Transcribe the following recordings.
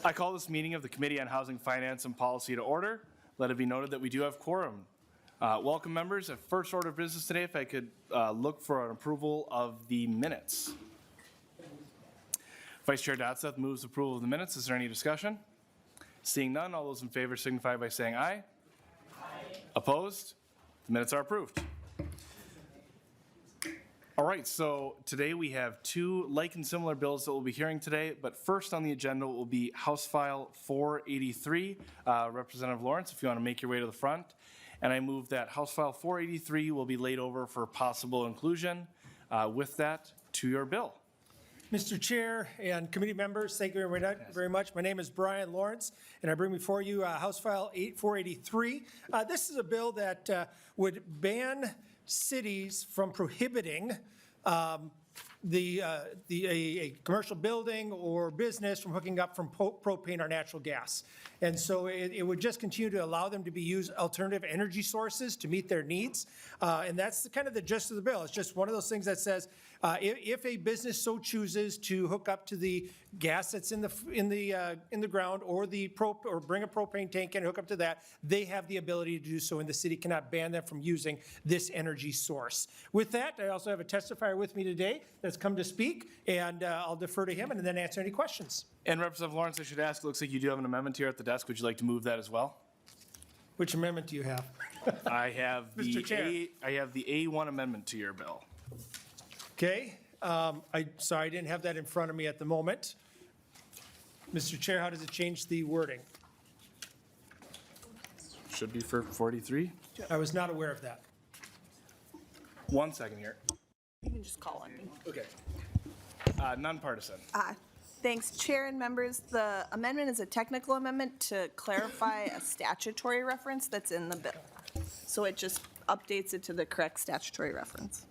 I call this meeting of the Committee on Housing, Finance, and Policy to order. Let it be noted that we do have quorum. Welcome, members. At first order of business today, if I could look for an approval of the minutes. Vice Chair Dotseth moves approval of the minutes. Is there any discussion? Seeing none, all those in favor signify by saying aye. Aye. Opposed? The minutes are approved. All right, so today we have two like and similar bills that we'll be hearing today, but first on the agenda will be House File 483. Representative Lawrence, if you want to make your way to the front. And I move that House File 483 will be laid over for possible inclusion. With that, to your bill. Mr. Chair and committee members, thank you very much. My name is Brian Lawrence, and I bring before you House File 483. This is a bill that would ban cities from prohibiting a commercial building or business from hooking up from propane or natural gas. And so it would just continue to allow them to be used alternative energy sources to meet their needs. And that's kind of the gist of the bill. It's just one of those things that says if a business so chooses to hook up to the gas that's in the ground or bring a propane tank in and hook up to that, they have the ability to do so, and the city cannot ban them from using this energy source. With that, I also have a testifier with me today that's come to speak, and I'll defer to him and then answer any questions. And Representative Lawrence, I should ask, it looks like you do have an amendment here at the desk. Would you like to move that as well? Which amendment do you have? I have Mr. Chair. I have the A1 amendment to your bill. Okay. Sorry, I didn't have that in front of me at the moment. Mr. Chair, how does it change the wording? Should be for 43. I was not aware of that. 1 second here. You can just call on me. Okay. Nonpartisan. Thanks, Chair and members. The amendment is a technical amendment to clarify a statutory reference that's in the bill. So it just updates it to the correct statutory reference.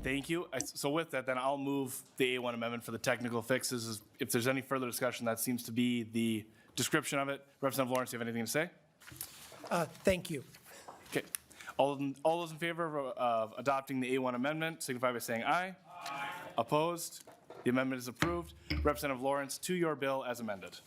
Thank you. So with that, then I'll move the A1 amendment for the technical fixes. If there's any further discussion, that seems to be the description of it. Representative Lawrence, do you have anything to say? Thank you. Okay. All those in favor of adopting the A1 amendment signify by saying aye. Aye. Opposed? The amendment is approved. Representative Lawrence, to your bill as amended.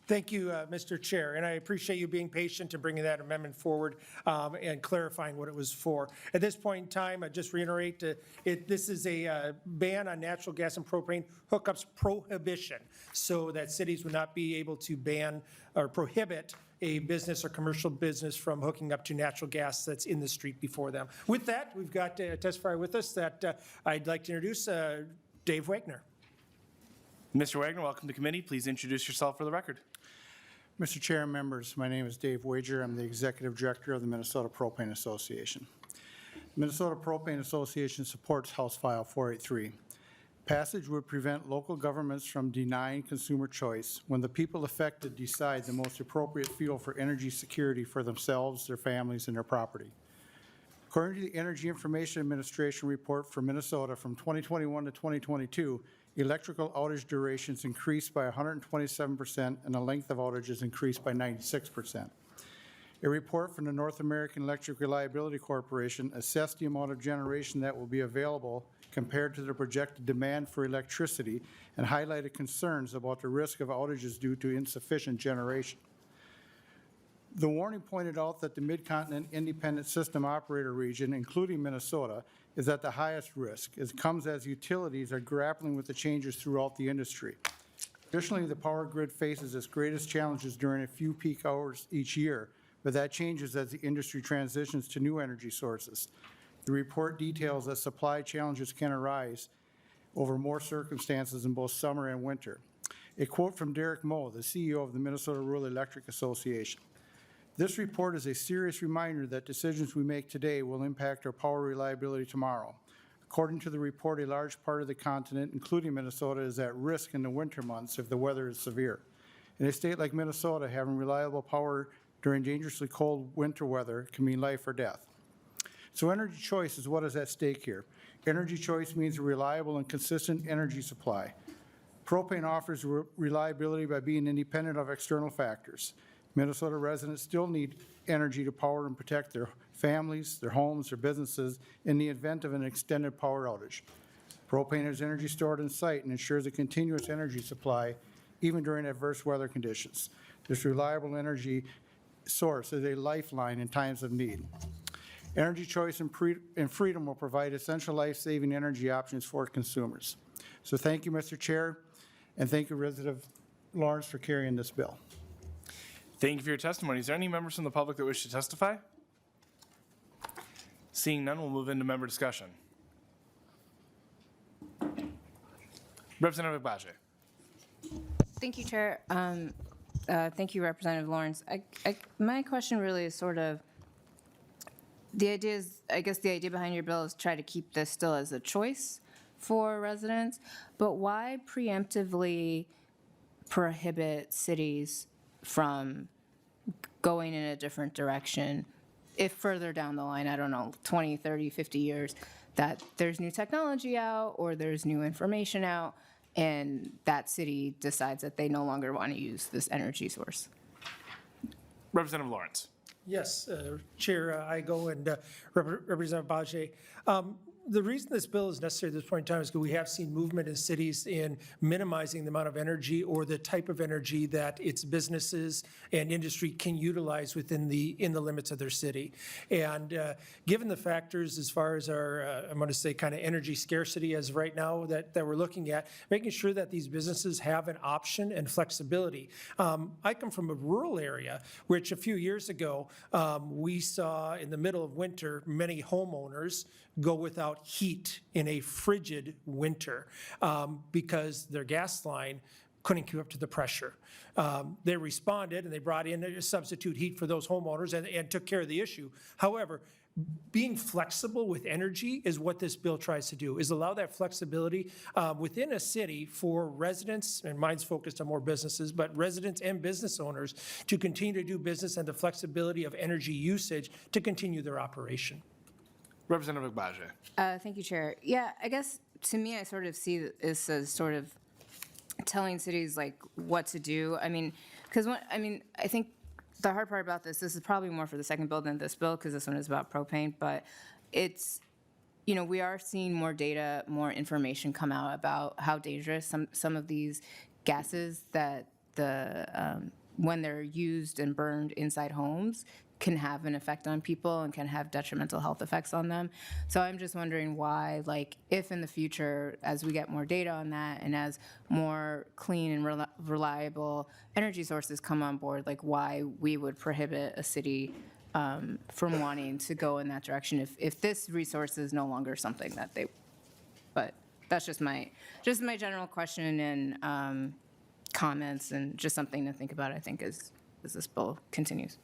Thank you, Mr. Chair, and I appreciate you being patient and bringing that amendment forward and clarifying what it was for. At this point in time, I just reiterate, this is a ban on natural gas and propane hookups prohibition, so that cities would not be able to ban or prohibit a business or commercial business from hooking up to natural gas that's in the street before them. With that, we've got a testifier with us that I'd like to introduce, Dave Wagner. Mr. Wagner, welcome to committee. Please introduce yourself for the record. Mr. Chair and members, my name is Dave Wager. I'm the Executive Director of the Minnesota Propane Association. The Minnesota Propane Association supports House File 483. Passage would prevent local governments from denying consumer choice when the people affected decide the most appropriate fuel for energy security for themselves, their families, and their property. According to the Energy Information Administration report for Minnesota from 2021 to 2022, electrical outage durations increased by 127% and the length of outages increased by 96%. A report from the North American Electric Reliability Corporation assessed the amount of generation that will be available compared to the projected demand for electricity and highlighted concerns about the risk of outages due to insufficient generation. The warning pointed out that the Mid-Continent Independent System Operator region, including Minnesota, is at the highest risk. It comes as utilities are grappling with the changes throughout the industry. Additionally, the power grid faces its greatest challenges during a few peak hours each year, but that changes as the industry transitions to new energy sources. The report details that supply challenges can arise over more circumstances in both summer and winter. A quote from Derek Moe, the CEO of the Minnesota Rural Electric Association. This report is a serious reminder that decisions we make today will impact our power reliability tomorrow. According to the report, a large part of the continent, including Minnesota, is at risk in the winter months if the weather is severe. In a state like Minnesota, having reliable power during dangerously cold winter weather can mean life or death. So energy choice is what is at stake here. Energy choice means a reliable and consistent energy supply. Propane offers reliability by being independent of external factors. Minnesota residents still need energy to power and protect their families, their homes, their businesses in the event of an extended power outage. Propane is energy stored in site and ensures a continuous energy supply even during adverse weather conditions. This reliable energy source is a lifeline in times of need. Energy choice and freedom will provide essential life-saving energy options for consumers. So thank you, Mr. Chair, and thank you, resident of Lawrence, for carrying this bill. Thank you for your testimony. Is there any members from the public that wish to testify? Seeing none, we'll move into member discussion. Representative Agbaje. Thank you, Chair. Thank you, Representative Lawrence. My question really is sort of, the idea is, I guess the idea behind your bill is try to keep this still as a choice for residents, but why preemptively prohibit cities from going in a different direction if further down the line, I don't know, 20, 30, 50 years, that there's new technology out or there's new information out and that city decides that they no longer want to use this energy source? Representative Lawrence. Yes, Chair Igo and Representative Bajaj. The reason this bill is necessary at this point in time is because we have seen movement in cities in minimizing the amount of energy or the type of energy that its businesses and industry can utilize in the limits of their city. And given the factors as far as our, I'm going to say kind of energy scarcity as of right now that we're looking at, making sure that these businesses have an option and flexibility. I come from a rural area, which a few years ago, we saw in the middle of winter, many homeowners go without heat in a frigid winter because their gas line couldn't keep up to the pressure. They responded and they brought in a substitute heat for those homeowners and took care of the issue. However, being flexible with energy is what this bill tries to do, is allow that flexibility within a city for residents, and mine's focused on more businesses, but residents and business owners to continue to do business and the flexibility of energy usage to continue their operation. Representative Agbaje. Thank you, Chair. Yeah, I guess to me, I sort of see this as sort of telling cities like what to do. I mean, because I think the hard part about this is probably more for the second bill than this bill, because this one is about propane, but it's, we are seeing more data, more information come out about how dangerous some of these gases that when they're used and burned inside homes can have an effect on people and can have detrimental health effects on them. So I'm just wondering why, if in the future, as we get more data on that and as more clean and reliable energy sources come on board, why we would prohibit a city from wanting to go in that direction if this resource is no longer something that they, but that's just my general question and comments, and just something to think about, I think, as this bill continues.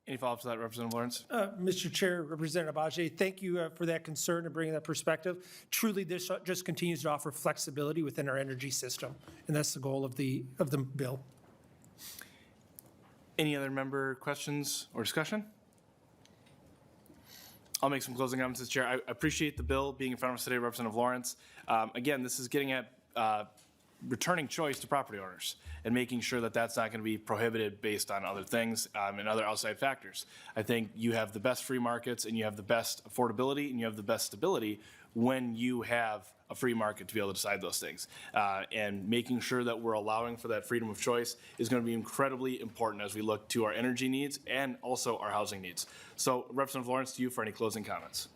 Any follow-up to that, Representative Lawrence? Mr. Chair, Representative Ajay, thank you for that concern and bringing that perspective. Truly, this just continues to offer flexibility within our energy system, and that's the goal of the bill. Any other member questions or discussion? I'll make some closing comments, Mr. Chair. I appreciate the bill being in front of us today, Representative Lawrence. Again, this is getting at returning choice to property owners and making sure that that's not going to be prohibited based on other things and other outside factors. I think you have the best free markets and you have the best affordability and you have the best stability when you have a free market to be able to decide those things. And making sure that we're allowing for that freedom of choice is going to be incredibly important as we look to our energy needs and also our housing needs. So Representative Lawrence, to you for any closing comments.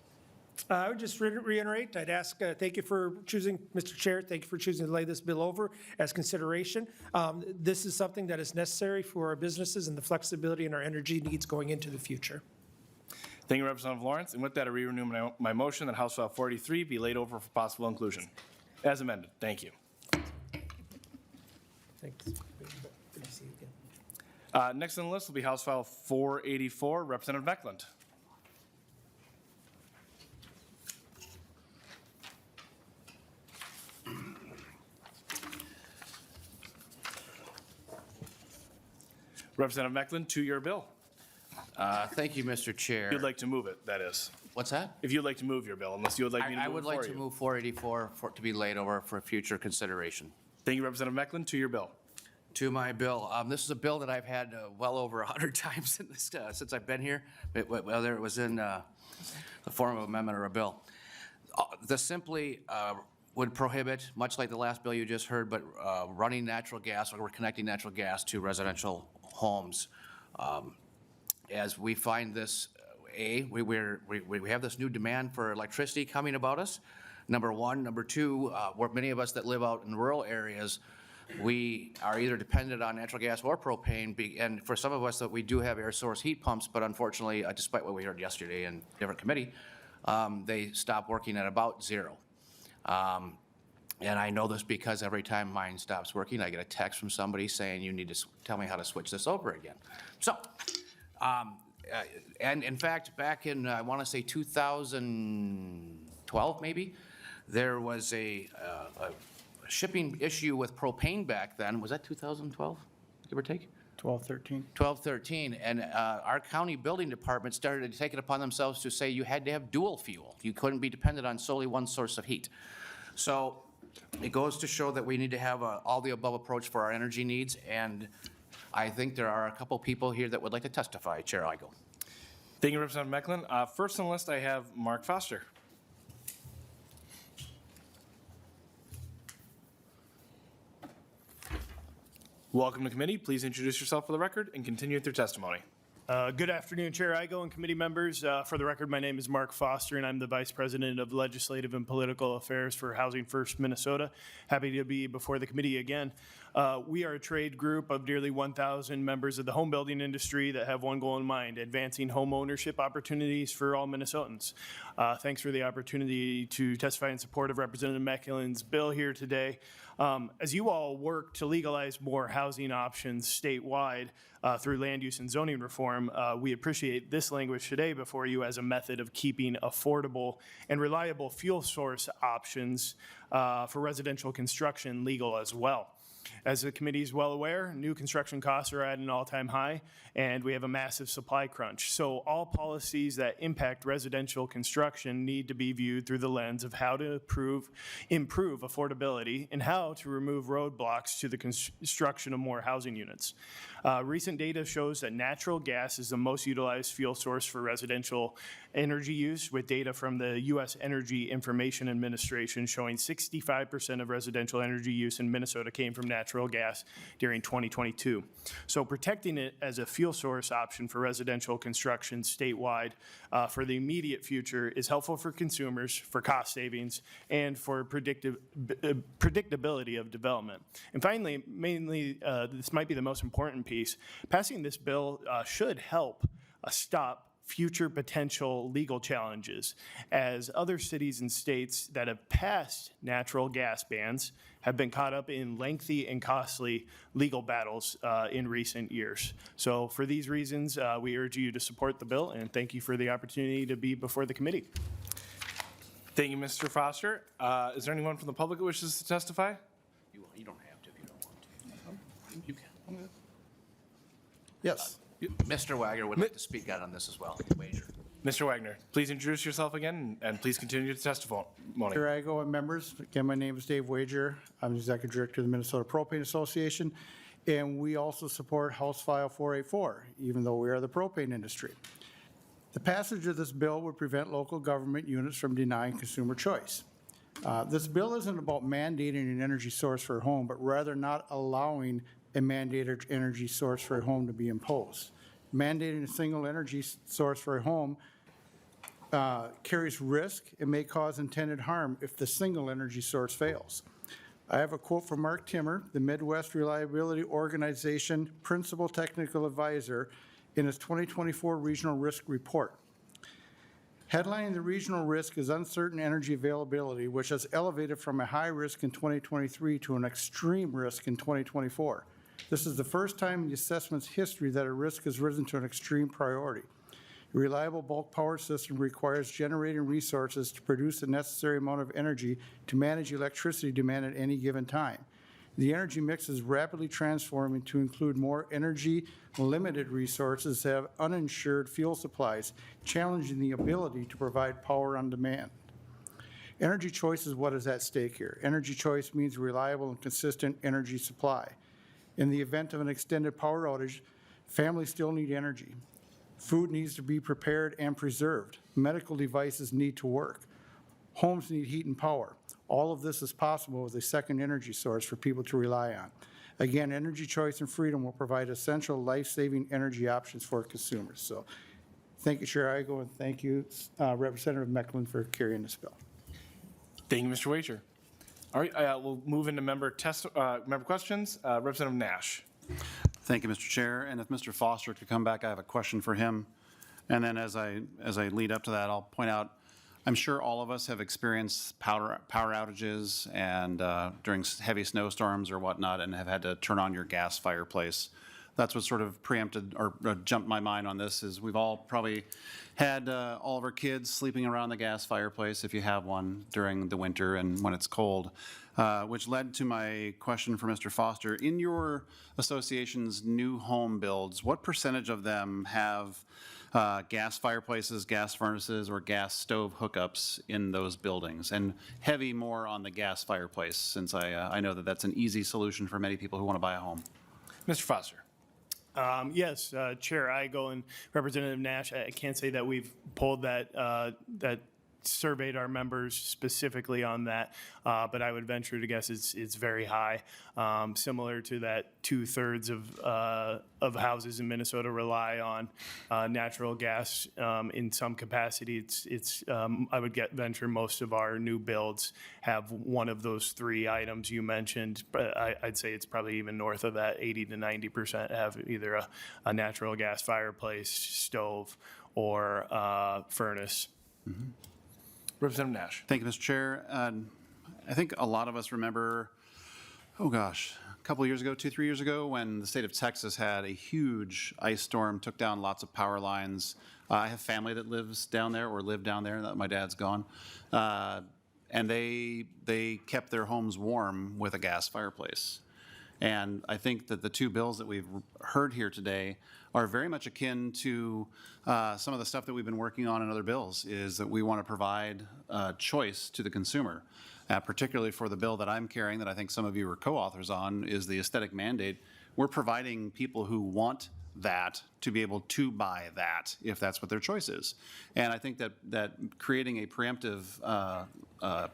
I would just reiterate, I'd ask, thank you for choosing, Mr. Chair, thank you for choosing to lay this bill over as consideration. This is something that is necessary for our businesses and the flexibility in our energy needs going into the future. Thank you, Representative Lawrence. And with that, I renew my motion that House File 43 be laid over for possible inclusion. As amended. Thank you. Thanks. Good to see you again. Next on the list will be House File 484, Representative Mekeland. Representative Mekeland, to your bill. Thank you, Mr. Chair. If you'd like to move it, that is. What's that? If you'd like to move your bill, unless you would like me to I move would it for you. like to move 484 to be laid over for future consideration. Thank you, Representative Mekeland. To your bill. To my bill, this is a bill that I've had well over 100 times since I've been here, whether it was in the form of amendment or a bill. This simply would prohibit, much like the last bill you just heard, but running natural gas, or we're connecting natural gas to residential homes. As we find this, we have this new demand for electricity coming about us, number one. Number two, where many of us that live out in rural areas, we are either dependent on natural gas or propane, and for some of us that we do have air source heat pumps, but unfortunately, despite what we heard yesterday in a different committee, they stop working at about zero. And I know this because every time mine stops working, I get a text from somebody saying, you need to tell me how to switch this over again. So, and in fact, back in, I want to say 2012 maybe, there was a shipping issue with propane back then. Was that 2012, give or take? 1213. 1213, and our county building department started to take it upon themselves to say you had to have dual fuel. You couldn't be dependent on solely one source of heat. So it goes to show that we need to have a all-the-above approach for our energy needs, and I think there are a couple people here that would like to testify. Chair Igo. Thank you, Representative Mekeland. First on the list, I have Mark Foster. Welcome to committee. Please introduce yourself for the record and continue with your testimony. Good afternoon, Chair Igo and committee members. For the record, my name is Mark Foster, and I'm the Vice President of Legislative and Political Affairs for Housing First Minnesota. Happy to be before the committee again. We are a trade group of nearly 1,000 members of the home building industry that have one goal in mind: advancing home ownership opportunities for all Minnesotans. Thanks for the opportunity to testify in support of Representative Mekeland's bill here today. As you all work to legalize more housing options statewide through land use and zoning reform, we appreciate this language today before you as a method of keeping affordable and reliable fuel source options for residential construction legal as well. As the committee is well aware, new construction costs are at an all-time high, and we have a massive supply crunch. So all policies that impact residential construction need to be viewed through the lens of how to improve affordability and how to remove roadblocks to the construction of more housing units. Recent data shows that natural gas is the most utilized fuel source for residential energy use, with data from the U.S. Energy Information Administration showing 65% of residential energy use in Minnesota came from natural gas during 2022. So protecting it as a fuel source option for residential construction statewide for the immediate future is helpful for consumers, for cost savings, and for predictability of development. And finally, mainly, this might be the most important piece, passing this bill should help stop future potential legal challenges, as other cities and states that have passed natural gas bans have been caught up in lengthy and costly legal battles in recent years. So for these reasons, we urge you to support the bill, and thank you for the opportunity to be before the committee. Thank you, Mr. Foster. Is there anyone from the public who wishes to testify? You don't have to if you don't want to. You can. Yes. Mr. Wagner would like to speak out on this as well. Wager. Mr. Wagner, please introduce yourself again and please continue to testify. Chair Igo and members, again, my name is Dave Wager. I'm the Executive Director of the Minnesota Propane Association, and we also support House File 484, even though we are the propane industry. The passage of this bill would prevent local government units from denying consumer choice. This bill isn't about mandating an energy source for a home, but rather not allowing a mandated energy source for a home to be imposed. Mandating a single energy source for a home carries risk and may cause intended harm if the single energy source fails. I have a quote from Mark Timmer, the Midwest Reliability Organization Principal Technical Advisor, in his 2024 Regional Risk Report. Headlining the regional risk is uncertain energy availability, which has elevated from a high risk in 2023 to an extreme risk in 2024. This is the first time in the assessment's history that a risk has risen to an extreme priority. A reliable bulk power system requires generating resources to produce the necessary amount of energy to manage electricity demand at any given time. The energy mix is rapidly transforming to include more energy-limited resources that have uninsured fuel supplies, challenging the ability to provide power on demand. Energy choice is what is at stake here. Energy choice means reliable and consistent energy supply. In the event of an extended power outage, families still need energy. Food needs to be prepared and preserved. Medical devices need to work. Homes need heat and power. All of this is possible with a second energy source for people to rely on. Again, energy choice and freedom will provide essential life-saving energy options for consumers. So thank you, Chair Igo, and thank you, Representative Mekeland, for carrying this bill. Thank you, Mr. Wager. All right, we'll move into member questions. Representative Nash. Thank you, Mr. Chair. And if Mr. Foster could come back, I have a question for him. And then as I lead up to that, I'll point out, I'm sure all of us have experienced power outages and during heavy snowstorms or whatnot, and have had to turn on your gas fireplace. That's what sort of preempted or jumped my mind on this, is we've all probably had all of our kids sleeping around the gas fireplace, if you have one, during the winter and when it's cold, which led to my question for Mr. Foster. In your association's new home builds, what percentage of them have gas fireplaces, gas furnaces, or gas stove hookups in those buildings? And heavy more on the gas fireplace, since I know that that's an easy solution for many people who want to buy a home. Mr. Foster. Yes, Chair Igo and Representative Nash, I can't say that we've pulled that surveyed our members specifically on that, but I would venture to guess it's very high, similar to that 2/3 of houses in Minnesota rely on natural gas in some capacity. It's I would venture most of our new builds have one of those three items you mentioned, but I'd say it's probably even north of that. 80 to 90% have either a natural gas fireplace, stove, or furnace. Mm-hmm. Representative Nash. Thank you, Mr. Chair. I think a lot of us remember, oh gosh, a couple of years ago, 2-3 years ago, when the state of Texas had a huge ice storm, took down lots of power lines. I have family that lives down there or lived down there. My dad's gone. And they kept their homes warm with a gas fireplace. And I think that the two bills that we've heard here today are very much akin to some of the stuff that we've been working on in other bills, is that we want to provide choice to the consumer, particularly for the bill that I'm carrying that I think some of you are co-authors on, is the aesthetic mandate. We're providing people who want that to be able to buy that if that's what their choice is. And I think that creating a preemptive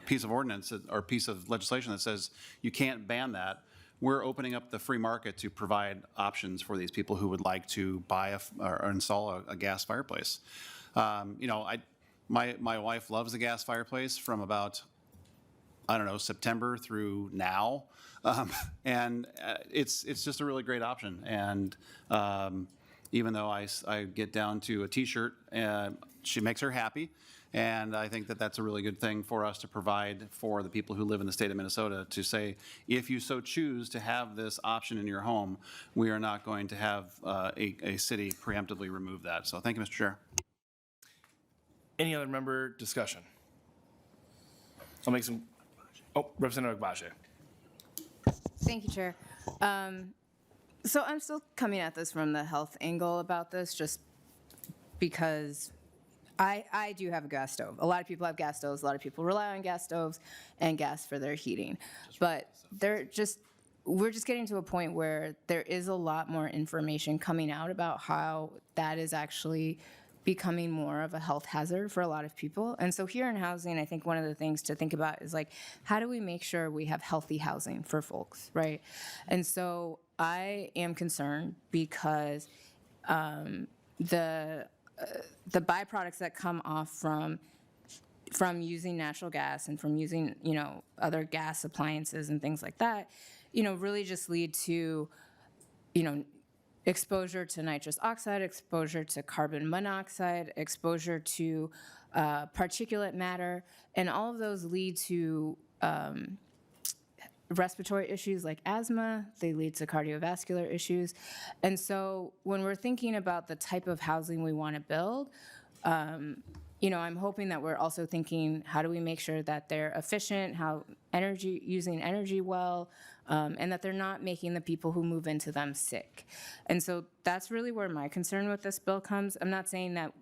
piece of ordinance or piece of legislation that says you can't ban that, we're opening up the free market to provide options for these people who would like to buy or install a gas fireplace. You know, my wife loves a gas fireplace from about, I don't know, September through now, and it's just a really great option. And even though I get down to a T-shirt, she makes her happy. And I think that that's a really good thing for us to provide for the people who live in the state of Minnesota, to say, if you so choose to have this option in your home, we are not going to have a city preemptively remove that. So thank you, Mr. Chair. Any other member discussion? I'll make some, Representative Agbaje. Thank you, Chair. So I'm still coming at this from the health angle about this, just because I do have a gas stove. A lot of people have gas stoves. A lot of people rely on gas stoves and gas for their heating. But we're just getting to a point where there is a lot more information coming out about how that is actually becoming more of a health hazard for a lot of people. And so here in housing, I think one of the things to think about is, like, how do we make sure we have healthy housing for folks, right? And so I am concerned because the byproducts that come off from using natural gas and from using, other gas appliances and things like that, really just lead to, exposure to nitrous oxide, exposure to carbon monoxide, exposure to particulate matter, and all of those lead to respiratory issues like asthma. They lead to cardiovascular issues. And so when we're thinking about the type of housing we want to build, I'm hoping that we're also thinking, how do we make sure that they're efficient, using energy well, and that they're not making the people who move into them sick. And so that's really where my concern with this bill comes. I'm not saying that,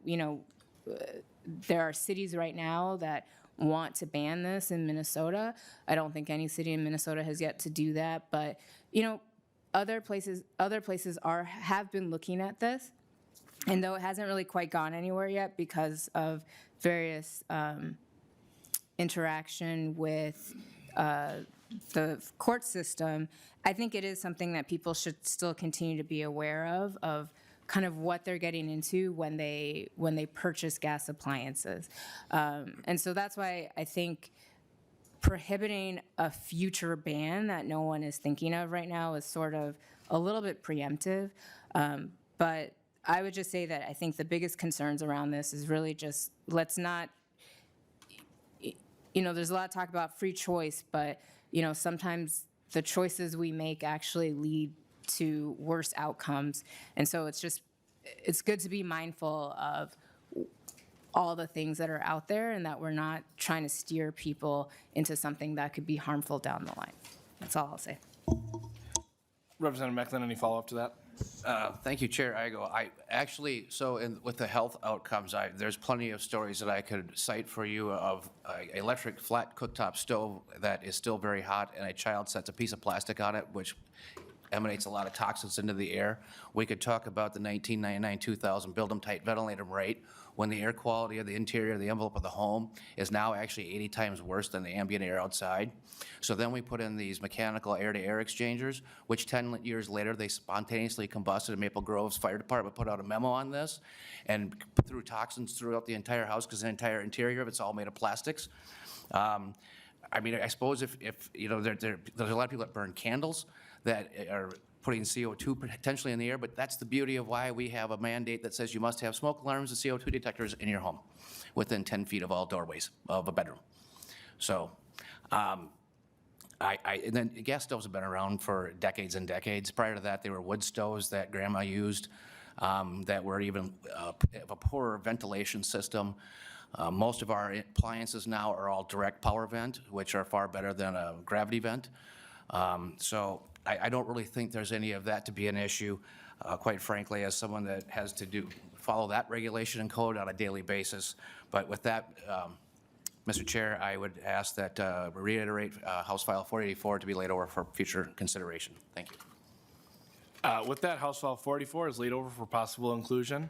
there are cities right now that want to ban this in Minnesota. I don't think any city in Minnesota has yet to do that, but other places have been looking at this, and though it hasn't really quite gone anywhere yet because of various interaction with the court system, I think it is something that people should still continue to be aware of kind of what they're getting into when they purchase gas appliances. And so that's why I think prohibiting a future ban that no one is thinking of right now is sort of a little bit preemptive. But I would just say that I think the biggest concerns around this is really just, let's not, there's a lot of talk about free choice, but, sometimes the choices we make actually lead to worse outcomes. And so it's good to be mindful of all the things that are out there and that we're not trying to steer people into something that could be harmful down the line. That's all I'll say. Representative Mekeland, any follow-up to that? Thank you, Chair Igo. With the health outcomes, there's plenty of stories that I could cite for you of an electric flat cooktop stove that is still very hot, and a child sets a piece of plastic on it, which emanates a lot of toxins into the air. We could talk about the 1999-2000 build 'em tight, ventilate 'em right, when the air quality of the interior, the envelope of the home is now actually 80 times worse than the ambient air outside. So then we put in these mechanical air-to-air exchangers, which 10 years later, they spontaneously combusted, and Maple Grove's fire department put out a memo on this and threw toxins throughout the entire house because the entire interior of it's all made of plastics. I suppose if there's a lot of people that burn candles that are putting CO2 potentially in the air, but that's the beauty of why we have a mandate that says you must have smoke alarms and CO2 detectors in your home within 10 feet of all doorways of a bedroom. So, and then gas stoves have been around for decades and decades. Prior to that, they were wood stoves that Grandma used that were even of a poorer ventilation system. Most of our appliances now are all direct power vent, which are far better than a gravity vent. So I don't really think there's any of that to be an issue, quite frankly, as someone that has to follow that regulation and code on a daily basis. But with that, Mr. Chair, I would ask that reiterate House File 484 to be laid over for future consideration. Thank you. With that, House File 484 is laid over for possible inclusion.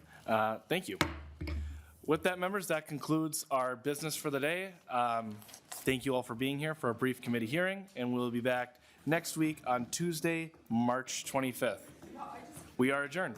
Thank you. With that, members, that concludes our business for the day. Thank you all for being here for a brief committee hearing, and we'll be back next week on Tuesday, March 25th. We are adjourned.